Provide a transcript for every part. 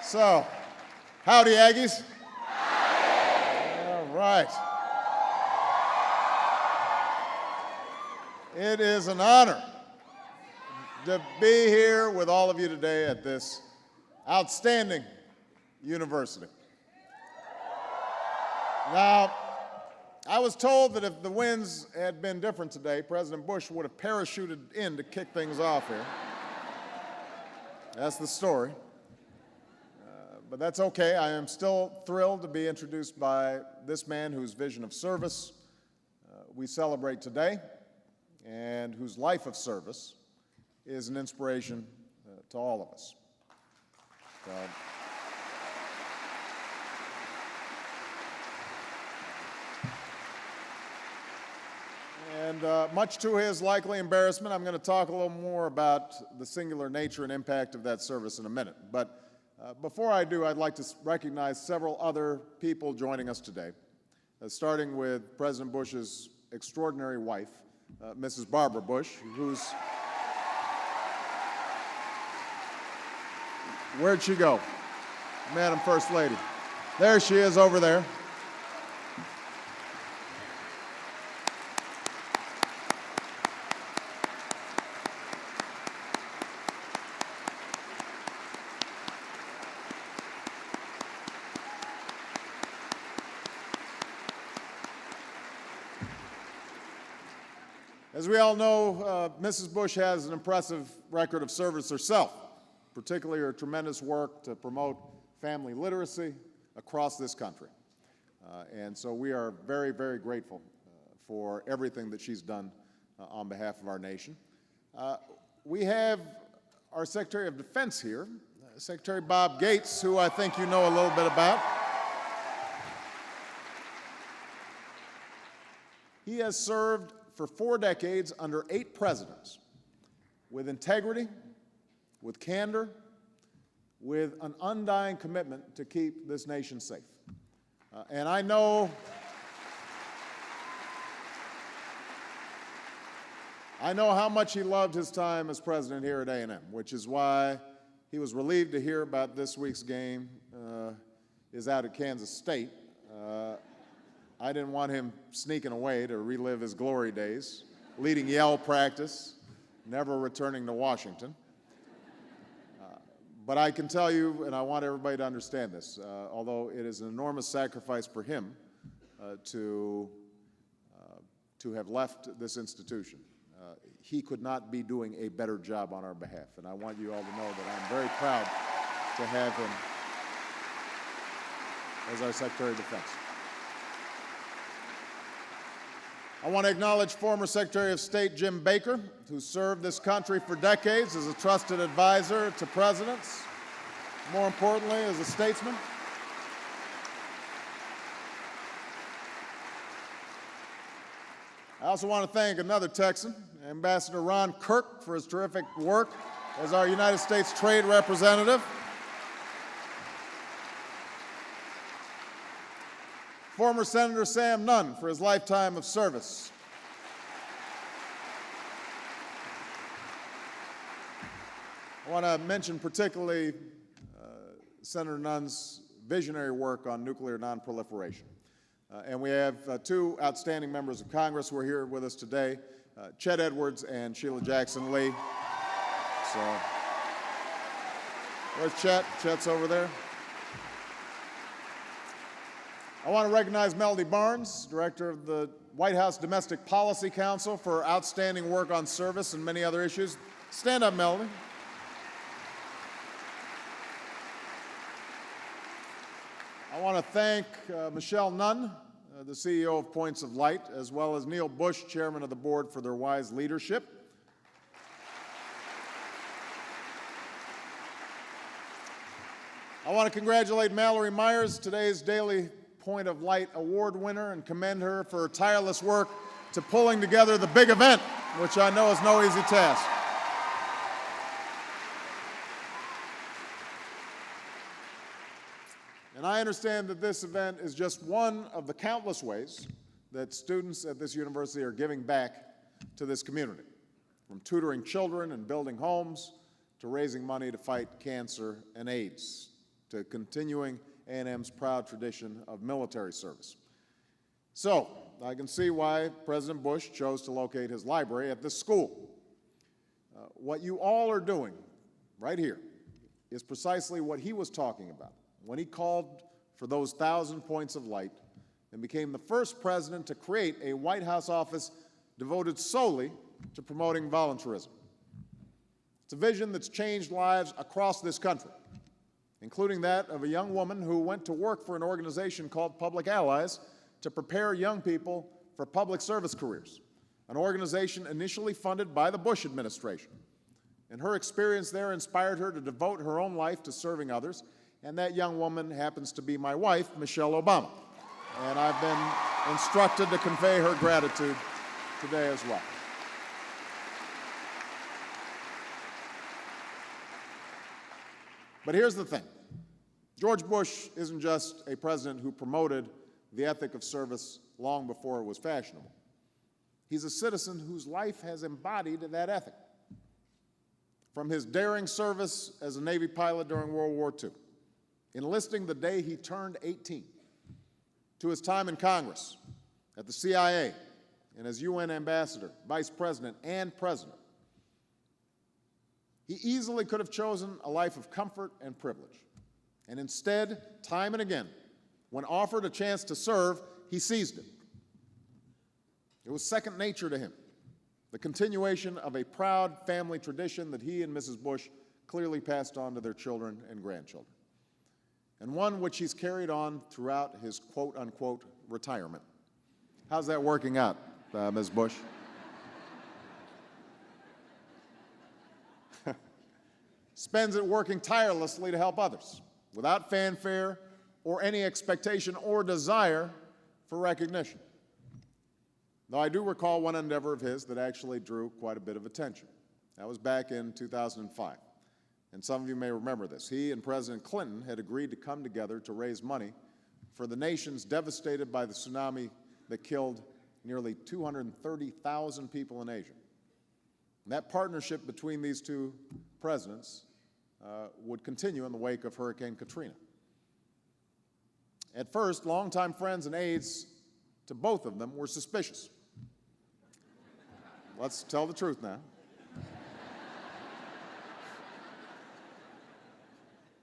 So, howdy, Aggies. All right. It is an honor to be here with all of you today at this outstanding university. Now, I was told that if the winds had been different today, President Bush would have parachuted in to kick things off here. That's the story. But that's okay. I am still thrilled to be introduced by this man whose vision of service we celebrate today and whose life of service is an inspiration to all of us. And much to his likely embarrassment, I'm going to talk a little more about the singular nature and impact of that service in a minute. But before I do, I'd like to recognize several other people joining us today, starting with President Bush's extraordinary wife, Mrs. Barbara Bush, who's... Where'd she go? Madam First Lady. There she is over there. As we all know, Mrs. Bush has an impressive record of service herself, particularly her tremendous work to promote family literacy across this country. And so we are very, very grateful for everything that she's done on behalf of our nation. We have our Secretary of Defense here, Secretary Bob Gates, who I think you know a little bit about. He has served for 4 decades under 8 presidents with integrity, with candor, with an undying commitment to keep this nation safe. And I know how much he loved his time as president here at A&M, which is why he was relieved to hear about this week's game is out at Kansas State. I didn't want him sneaking away to relive his glory days, leading Yale practice, never returning to Washington. But I can tell you, and I want everybody to understand this, although it is an enormous sacrifice for him to have left this institution, he could not be doing a better job on our behalf. And I want you all to know that I'm very proud to have him as our Secretary of Defense. I want to acknowledge former Secretary of State Jim Baker, who served this country for decades as a trusted advisor to presidents, more importantly, as a statesman. I also want to thank another Texan, Ambassador Ron Kirk, for his terrific work as our United States Trade Representative. Former Senator Sam Nunn for his lifetime of service. I want to mention particularly Senator Nunn's visionary work on nuclear nonproliferation. And we have 2 outstanding members of Congress who are here with us today, Chet Edwards and Sheila Jackson Lee. So, where's Chet? Chet's over there. I want to recognize Melody Barnes, Director of the White House Domestic Policy Council, for outstanding work on service and many other issues. Stand up, Melody. I want to thank Michelle Nunn, the CEO of Points of Light, as well as Neil Bush, Chairman of the Board, for their wise leadership. I want to congratulate Mallory Myers, today's Daily Point of Light Award winner, and commend her for her tireless work to pulling together the big event, which I know is no easy task. And I understand that this event is just one of the countless ways that students at this university are giving back to this community, from tutoring children and building homes to raising money to fight cancer and AIDS. to continuing A&M's proud tradition of military service. So, I can see why President Bush chose to locate his library at this school. What you all are doing right here is precisely what he was talking about when he called for those 1,000 points of light and became the first president to create a White House office devoted solely to promoting volunteerism. It's a vision that's changed lives across this country, including that of a young woman who went to work for an organization called Public Allies to prepare young people for public service careers, an organization initially funded by the Bush administration. And her experience there inspired her to devote her own life to serving others, and that young woman happens to be my wife, Michelle Obama. And I've been instructed to convey her gratitude today as well. But here's the thing. George Bush isn't just a president who promoted the ethic of service long before it was fashionable. He's a citizen whose life has embodied that ethic. From his daring service as a Navy pilot during World War II, enlisting the day he turned 18, to his time in Congress, at the CIA, and as UN ambassador, vice president, and president, he easily could have chosen a life of comfort and privilege. And instead, time and again, when offered a chance to serve, he seized it. It was second nature to him, the continuation of a proud family tradition that he and Mrs. Bush clearly passed on to their children and grandchildren, and one which he's carried on throughout his quote-unquote retirement. How's that working out, Ms. Bush? Spends it working tirelessly to help others, without fanfare or any expectation or desire for recognition. Though I do recall one endeavor of his that actually drew quite a bit of attention. That was back in 2005. And some of you may remember this. He and President Clinton had agreed to come together to raise money for the nations devastated by the tsunami that killed nearly 230,000 people in Asia. And that partnership between these two presidents would continue in the wake of Hurricane Katrina. At first, longtime friends and aides to both of them were suspicious. Let's tell the truth now.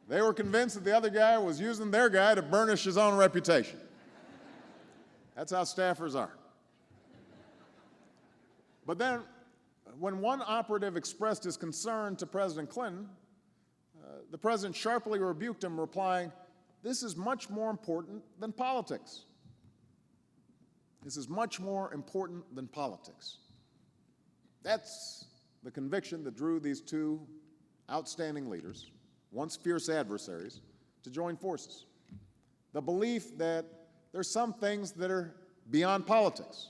They were convinced that the other guy was using their guy to burnish his own reputation. That's how staffers are. But then, when one operative expressed his concern to President Clinton, the president sharply rebuked him, replying, "This is much more important than politics." This is much more important than politics. That's the conviction that drew these two outstanding leaders, once fierce adversaries, to join forces. The belief that there's some things that are beyond politics,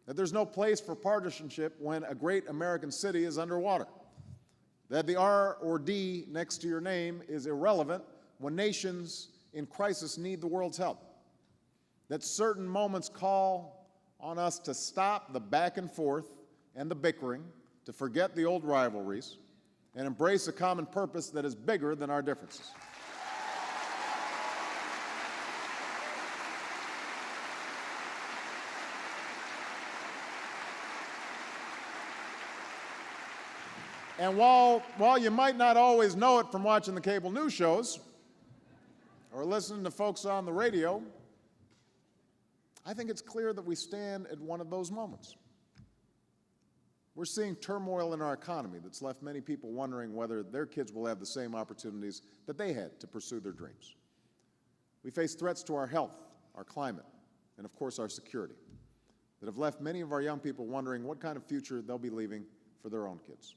that there's no place for partisanship when a great American city is underwater, that the R or D next to your name is irrelevant when nations in crisis need the world's help, that certain moments call on us to stop the back and forth and the bickering, to forget the old rivalries, and embrace a common purpose that is bigger than our differences. And while you might not always know it from watching the cable news shows or listening to folks on the radio, I think it's clear that we stand at one of those moments. We're seeing turmoil in our economy that's left many people wondering whether their kids will have the same opportunities that they had to pursue their dreams. We face threats to our health, our climate, and of course our security that have left many of our young people wondering what kind of future they'll be leaving for their own kids.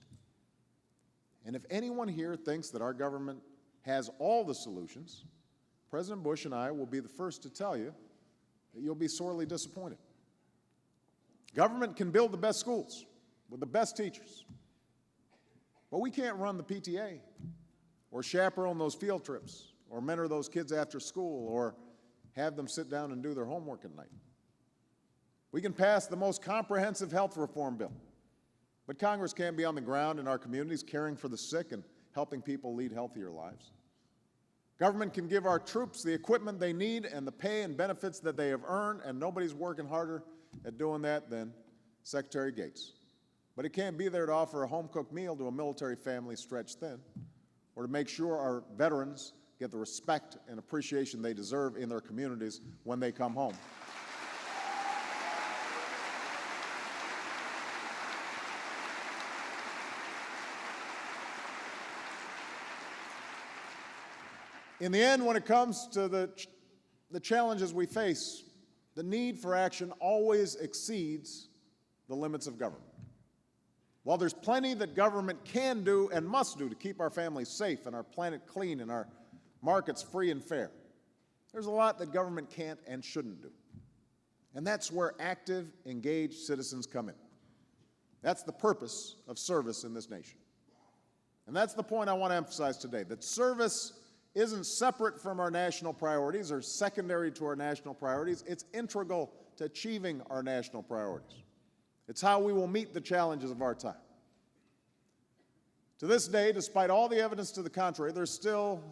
And if anyone here thinks that our government has all the solutions, President Bush and I will be the first to tell you that you'll be sorely disappointed. Government can build the best schools with the best teachers, but we can't run the PTA or chaperone those field trips or mentor those kids after school or have them sit down and do their homework at night. We can pass the most comprehensive health reform bill, but Congress can't be on the ground in our communities caring for the sick and helping people lead healthier lives. Government can give our troops the equipment they need and the pay and benefits that they have earned, and nobody's working harder at doing that than Secretary Gates. But it can't be there to offer a home-cooked meal to a military family stretched thin, or to make sure our veterans get the respect and appreciation they deserve in their communities when they come home. In the end, when it comes to the challenges we face, the need for action always exceeds the limits of government. While there's plenty that government can do and must do to keep our families safe and our planet clean and our markets free and fair, there's a lot that government can't and shouldn't do. And that's where active, engaged citizens come in. That's the purpose of service in this nation. And that's the point I want to emphasize today, that service isn't separate from our national priorities or secondary to our national priorities. It's integral to achieving our national priorities. It's how we will meet the challenges of our time. To this day, despite all the evidence to the contrary, there's still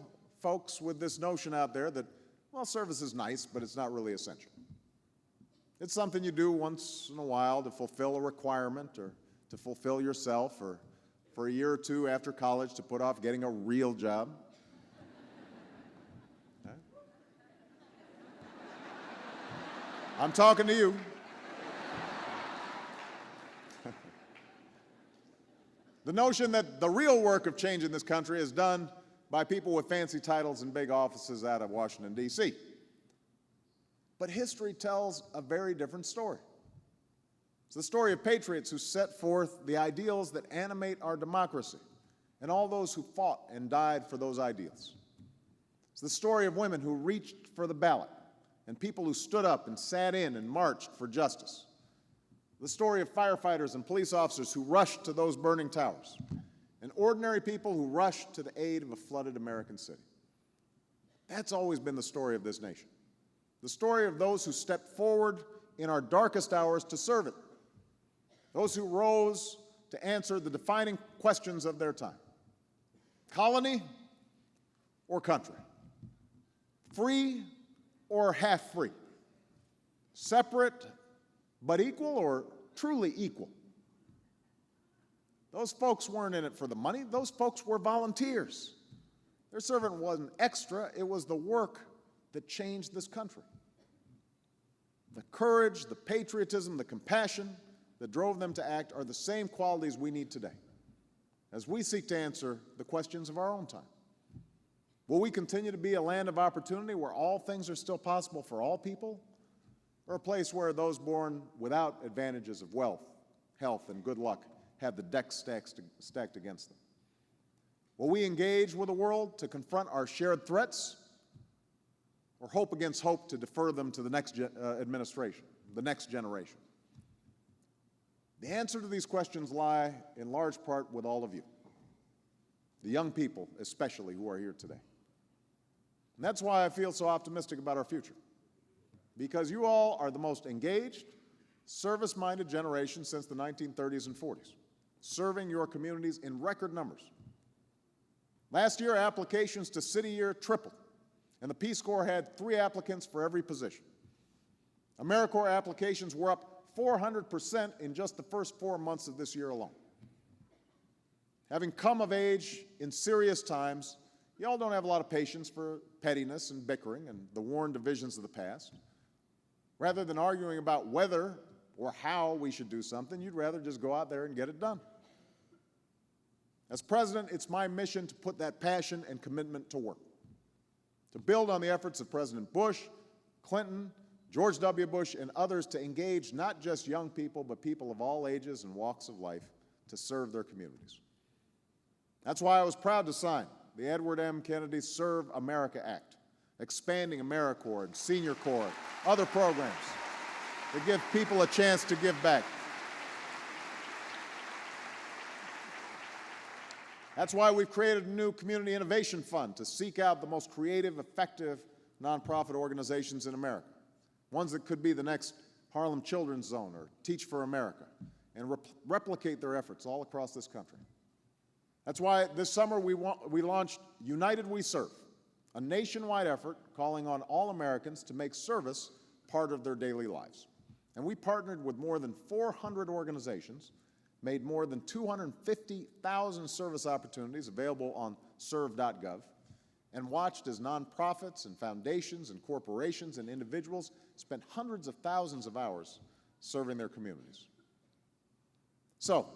folks with this notion out there that, well, service is nice, but it's not really essential. It's something you do once in a while to fulfill a requirement or to fulfill yourself, or for a year or two after college to put off getting a real job. I'm talking to you. The notion that the real work of change in this country is done by people with fancy titles and big offices out of Washington, D.C. But history tells a very different story. It's the story of patriots who set forth the ideals that animate our democracy and all those who fought and died for those ideals. It's the story of women who reached for the ballot and people who stood up and sat in and marched for justice. The story of firefighters and police officers who rushed to those burning towers, and ordinary people who rushed to the aid of a flooded American city. That's always been the story of this nation. The story of those who stepped forward in our darkest hours to serve it. Those who rose to answer the defining questions of their time. Colony or country? Free or half free? Separate but equal, or truly equal? Those folks weren't in it for the money. Those folks were volunteers. Their service wasn't extra. It was the work that changed this country. The courage, the patriotism, the compassion that drove them to act are the same qualities we need today as we seek to answer the questions of our own time. Will we continue to be a land of opportunity where all things are still possible for all people, or a place where those born without advantages of wealth, health, and good luck have the deck stacked against them? Will we engage with the world to confront our shared threats, or hope against hope to defer them to the next administration, the next generation? The answer to these questions lie in large part with all of you, the young people especially who are here today. And that's why I feel so optimistic about our future, because you all are the most engaged, service-minded generation since the 1930s and 40s, serving your communities in record numbers. Last year, applications to City Year tripled, and the Peace Corps had 3 applicants for every position. AmeriCorps applications were up 400% in just the first 4 months of this year alone. Having come of age in serious times, y'all don't have a lot of patience for pettiness and bickering and the worn divisions of the past. Rather than arguing about whether or how we should do something, you'd rather just go out there and get it done. As president, it's my mission to put that passion and commitment to work, to build on the efforts of President Bush, Clinton, George W. Bush, and others to engage not just young people, but people of all ages and walks of life to serve their communities. That's why I was proud to sign the Edward M. Kennedy Serve America Act, expanding AmeriCorps and Senior Corps, other programs that give people a chance to give back. That's why we've created a new Community Innovation Fund to seek out the most creative, effective nonprofit organizations in America, ones that could be the next Harlem Children's Zone or Teach for America, and replicate their efforts all across this country. That's why this summer we launched United We Serve, a nationwide effort calling on all Americans to make service part of their daily lives. And we partnered with more than 400 organizations, made more than 250,000 service opportunities available on serve.gov, and watched as nonprofits and foundations and corporations and individuals spent hundreds of thousands of hours serving their communities. So,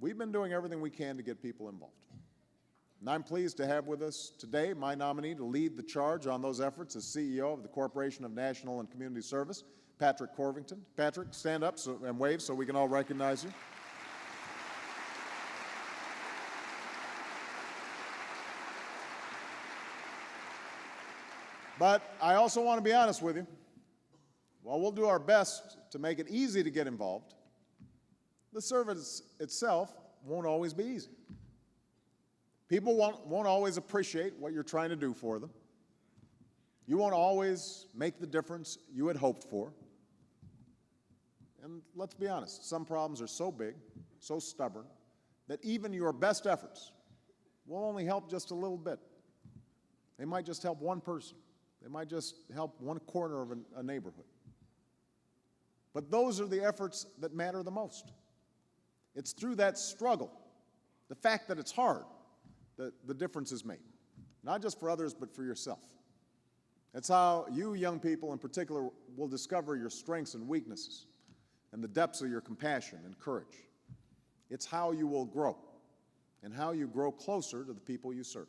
we've been doing everything we can to get people involved. And I'm pleased to have with us today my nominee to lead the charge on those efforts as CEO of the Corporation of National and Community Service, Patrick Corvington. Patrick, stand up and wave so we can all recognize you. But I also want to be honest with you. While we'll do our best to make it easy to get involved, the service itself won't always be easy. People won't always appreciate what you're trying to do for them. You won't always make the difference you had hoped for. And let's be honest, some problems are so big, so stubborn, that even your best efforts will only help just a little bit. They might just help one person. They might just help one corner of a neighborhood. But those are the efforts that matter the most. It's through that struggle, the fact that it's hard, that the difference is made. Not just for others, but for yourself. That's how you young people in particular will discover your strengths and weaknesses and the depths of your compassion and courage. It's how you will grow and how you grow closer to the people you serve.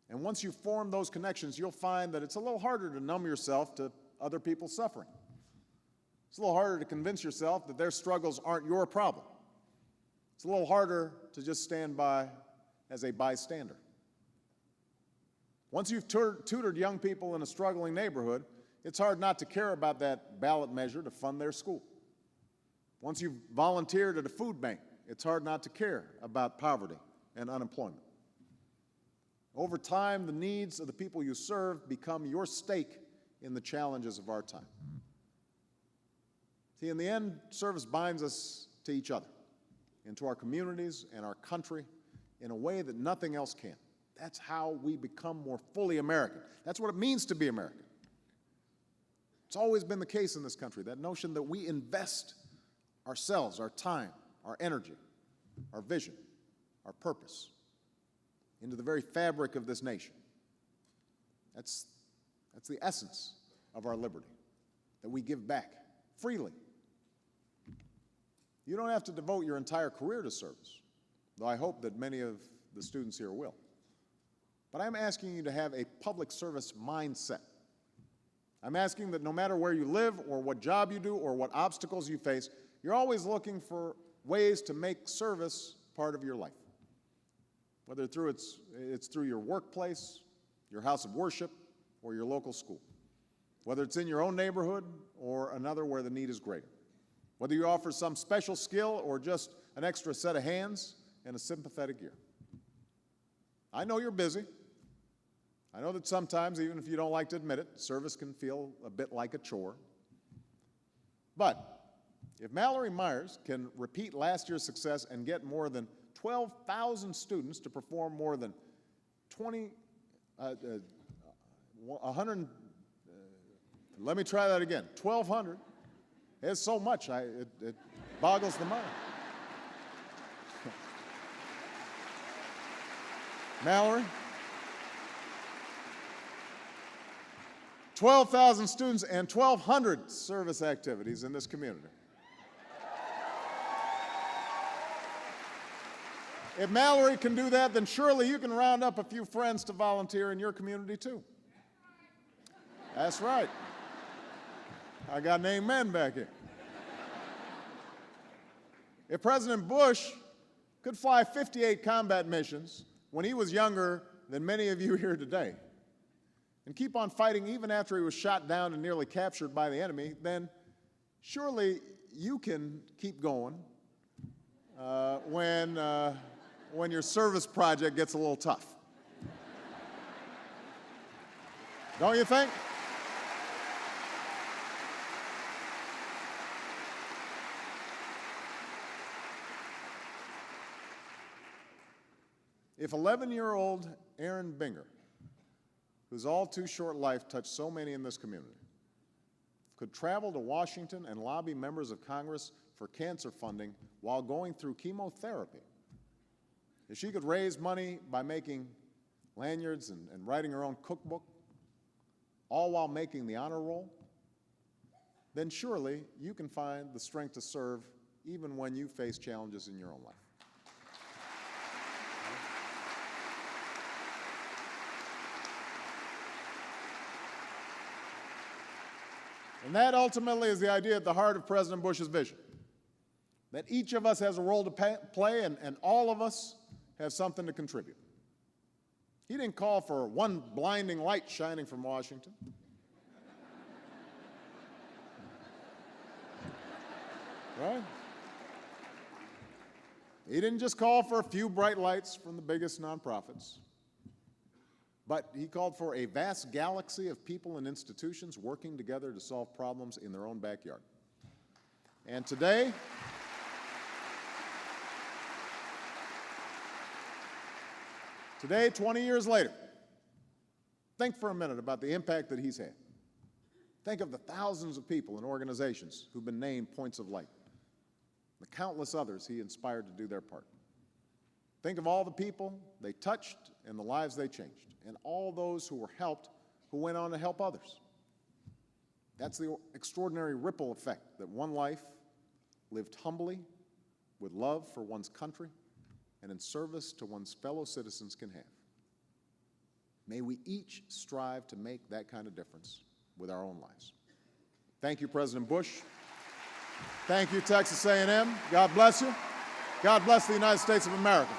And once you form those connections, you'll find that it's a little harder to numb yourself to other people's suffering. It's a little harder to convince yourself that their struggles aren't your problem. It's a little harder to just stand by as a bystander. Once you've tutored young people in a struggling neighborhood, it's hard not to care about that ballot measure to fund their school. Once you've volunteered at a food bank, it's hard not to care about poverty and unemployment. Over time, the needs of the people you serve become your stake in the challenges of our time. See, in the end, service binds us to each other, into our communities and our country in a way that nothing else can. That's how we become more fully American. That's what it means to be American. It's always been the case in this country, that notion that we invest ourselves, our time, our energy, our vision, our purpose into the very fabric of this nation. That's the essence of our liberty, that we give back freely. You don't have to devote your entire career to service, though I hope that many of the students here will. But I'm asking you to have a public service mindset. I'm asking that no matter where you live or what job you do or what obstacles you face, you're always looking for ways to make service part of your life. Whether it's through your workplace, your house of worship, or your local school. Whether it's in your own neighborhood or another where the need is greater. Whether you offer some special skill or just an extra set of hands and a sympathetic ear. I know you're busy. I know that sometimes, even if you don't like to admit it, service can feel a bit like a chore. But if Mallory Myers can repeat last year's success and get more than 12,000 students to perform more than 100, let me try that again, 1,200. It's so much, it boggles the mind. Mallory, 12,000 students and 1,200 service activities in this community. If Mallory can do that, then surely you can round up a few friends to volunteer in your community too. That's right. I got an amen back here. If President Bush could fly 58 combat missions when he was younger than many of you here today, and keep on fighting even after he was shot down and nearly captured by the enemy, then surely you can keep going when your service project gets a little tough. Don't you think? If 11-year-old Aaron Binger whose all too short life touched so many in this community, could travel to Washington and lobby members of Congress for cancer funding while going through chemotherapy, if she could raise money by making lanyards and writing her own cookbook, all while making the honor roll, then surely you can find the strength to serve even when you face challenges in your own life. And that ultimately is the idea at the heart of President Bush's vision, that each of us has a role to play and all of us have something to contribute. He didn't call for one blinding light shining from Washington. Right? He didn't just call for a few bright lights from the biggest nonprofits, but he called for a vast galaxy of people and institutions working together to solve problems in their own backyard. And today, 20 years later, think for a minute about the impact that he's had. Think of the thousands of people and organizations who've been named points of light, the countless others he inspired to do their part. Think of all the people they touched and the lives they changed, and all those who were helped who went on to help others. That's the extraordinary ripple effect that one life lived humbly, with love for one's country, and in service to one's fellow citizens can have. May we each strive to make that kind of difference with our own lives. Thank you, President Bush. Thank you, Texas A&M. God bless you. God bless the United States of America.